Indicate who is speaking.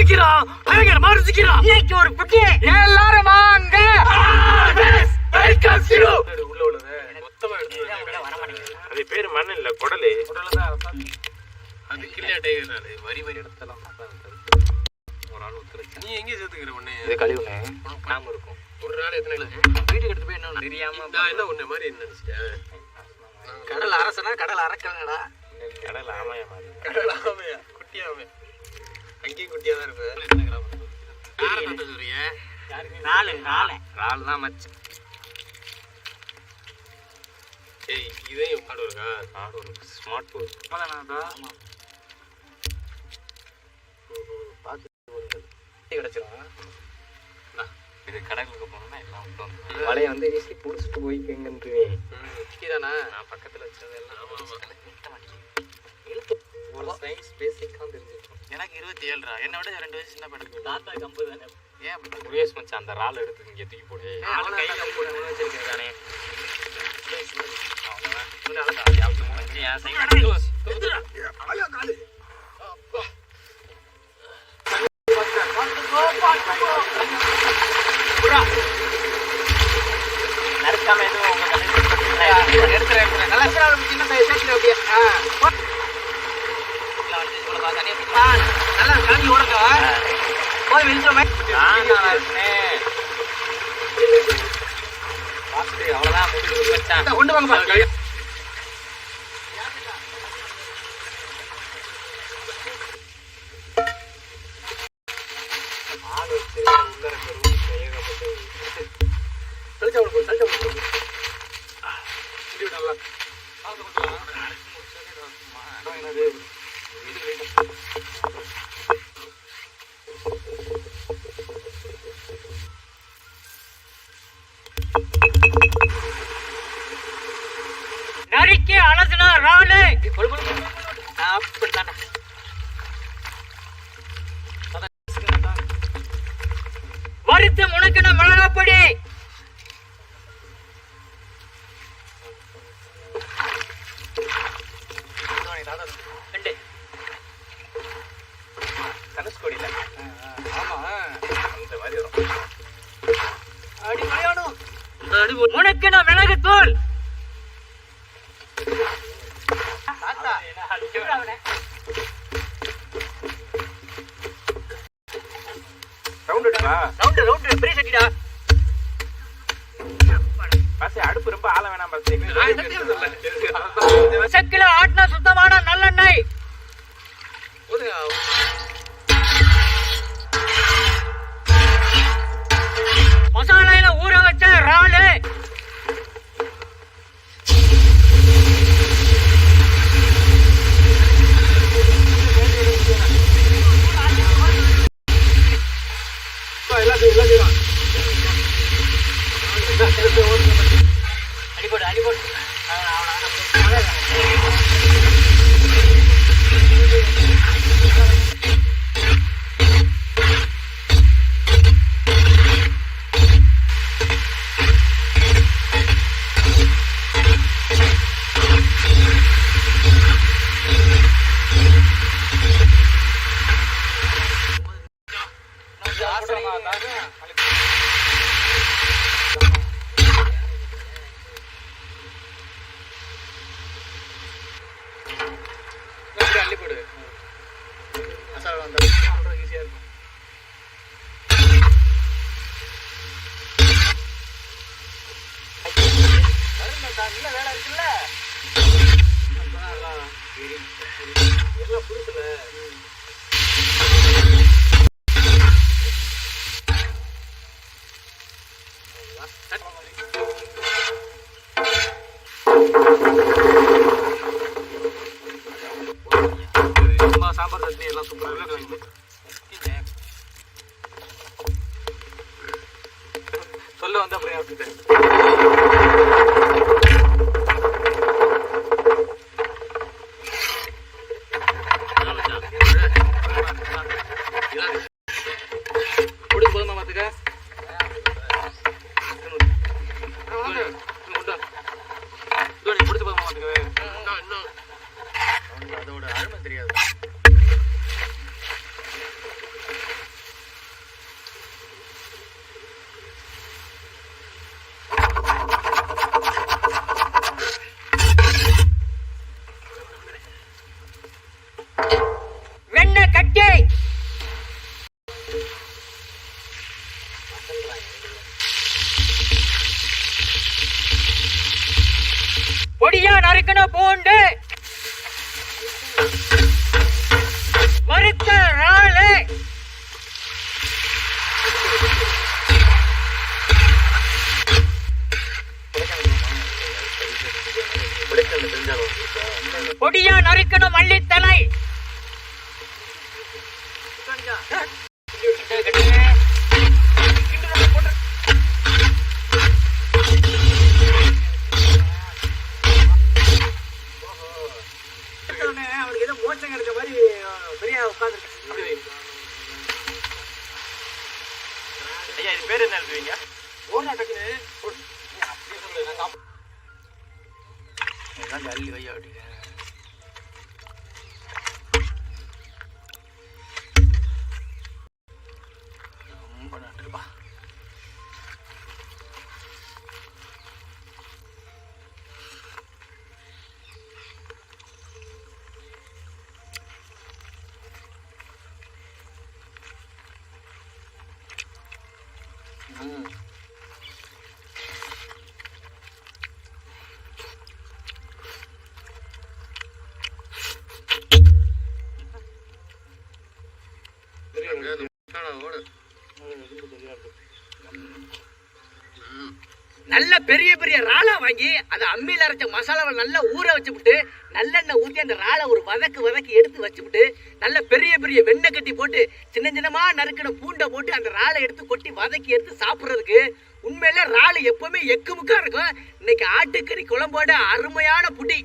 Speaker 1: சிக்கிறான், பயங்கரமா ருசிக்கிறான்.
Speaker 2: இன்னைக்கு ஒரு புட்டி
Speaker 1: எல்லாரும் வாங்க. வெல்கம் சிரு. உள்ள உள்ளது மொத்தமா எடுத்து. அது பேர் மண் இல்ல, குடலு. அது கிளியா டைகர் நாளு வரி வரி எடுத்தலாம். ஒரு ஆள் ஊத்துறச்சு. நீ எங்க சேர்த்துக்கிற ஒண்ணே? இது கழிவுனே. நாம இருக்கும். ஒரு நாள் எத்தனை வீட்டுக்கு எடுத்து போய் என்ன தெரியாம நான் என்ன ஒண்ணு மாதிரி நினைச்சிட்டேன். கடல் அரசனா கடல் அரக்கனடா. கடல் ஆமையா மாதிரி. கடல் ஆமையா குட்டி ஆமையா. அங்கேயும் குட்டியா தான் இருப்பேன். யாரை கட்ட சொல்றீங்க? நாலு தான் மச்சு. ஏய் இதையும் ஆடு இருக்கா? ஆடு ஒரு ஸ்மார்ட் போன். ஆமா பார்த்து கிடைச்சிடும். இது கடலுக்கு போனோம்னா எல்லாம் விட்டு வந்து வலையை வந்து வீசி பிடிச்சிட்டு போய் எங்கன்றுவேன். தானே நான் பக்கத்தில் வச்சது எல்லாம். ஒரு சயின்ஸ் பேசிக்காக தெரிஞ்சிருக்கும். எனக்கு 27 ரூபா. என்னை விட 2 வயசு சின்ன படம். தாத்தா கம்பு தானே. ஏன் அப்படி முருகேஷ் மச்சான் அந்த ரால் எடுத்து இங்கே தூக்கி போடு. கை கம்பு வச்சிருக்கேன் தானே. என் சைக்கிள் நறுக்காம எதுவும் உங்க எடுத்துறேன். நல்லா சின்ன சைக்கிள் அப்படியே நல்லா காஞ்சி ஓடக்கா போய் வெளிச்சோமே. அவ்வளோதான் வச்சான். கொண்டு வாங்க. நரிக்கு அழகுனா ராலு அப்படித்தானே. வறுத்து முனக்கின மிளகாப்பொடி. கனஸ்கோடியில் முனக்கின மிளகுத்தூள். அடுப்பு ரொம்ப ஆள வேணாம். கிலோ ஆட்டின சுத்தமான நல்லெண்ணெய். மசாலையில ஊற வச்ச இறாலு. அடிபோடு அடிபோடு. அள்ளிப்போடு. மசாலா வந்தா ஈஸியா இருக்கும். இன்னும் வேலை இருக்குல்ல. எல்லாம் புதுசுல சாம்பார் சட்னி எல்லாம் சூப்பராக சொல்ல வந்து அப்படியே அப்படின்ட்டு குடி போதுமா பார்த்துக்க. பிடிச்ச போதுமா பார்த்துக்கவே. அதோட அருமை தெரியாது.
Speaker 2: நறுக்கணும் பூண்டு, வறுத்த இறாலு, பொடியா நறுக்கணும் மல்லித்தலை,
Speaker 3: அவனுக்கு ஏதோ மோச்சம் கிடைச்ச மாதிரி பெரிய உட்காந்து.
Speaker 1: ஐயா இது பேர் என்ன எழுதுவீங்க?
Speaker 3: ஜல்லி வையா அப்படிங்க. ரொம்ப நன்றிப்பா.
Speaker 2: நல்ல பெரிய பெரிய ராலா வாங்கி அதை அம்மியில் அரைச்ச மசாலாவை நல்லா ஊற வச்சுவிட்டு நல்லெண்ணெய் ஊற்றி அந்த ராலை ஒரு வதக்கி எடுத்து வச்சுவிட்டு நல்ல பெரிய பெரிய வெண்ணெய் கட்டி போட்டு சின்ன சின்னமா நறுக்கின பூண்டை போட்டு அந்த ராலை எடுத்து கொட்டி வதக்கி எடுத்து சாப்பிட்றதுக்கு உண்மையில ராலு எப்பவுமே எக்குமுக்கா இருக்கும். இன்னைக்கு ஆட்டுக்கறி குழம்போட அருமையான புடி.